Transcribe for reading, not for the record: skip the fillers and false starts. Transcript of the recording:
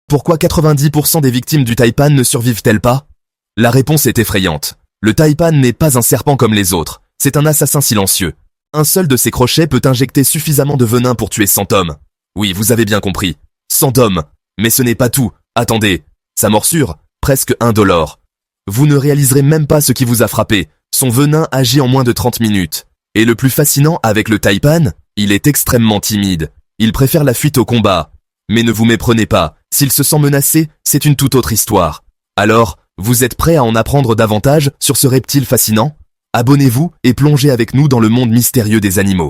Pourquoi 90% des victimes du taipan ne survivent-elles pas? La réponse est effrayante. Le taipan n'est pas un serpent comme les autres, c'est un assassin silencieux. Un seul de ses crochets peut injecter suffisamment de venin pour tuer 100 hommes. Oui, vous avez bien compris. 100 hommes. Mais ce n'est pas tout. Attendez. Sa morsure, presque indolore. Vous ne réaliserez même pas ce qui vous a frappé. Son venin agit en moins de 30 minutes. Et le plus fascinant avec le taipan, il est extrêmement timide. Il préfère la fuite au combat. Mais ne vous méprenez pas, s'il se sent menacé, c'est une toute autre histoire. Alors, vous êtes prêt à en apprendre davantage sur ce reptile fascinant? Abonnez-vous et plongez avec nous dans le monde mystérieux des animaux.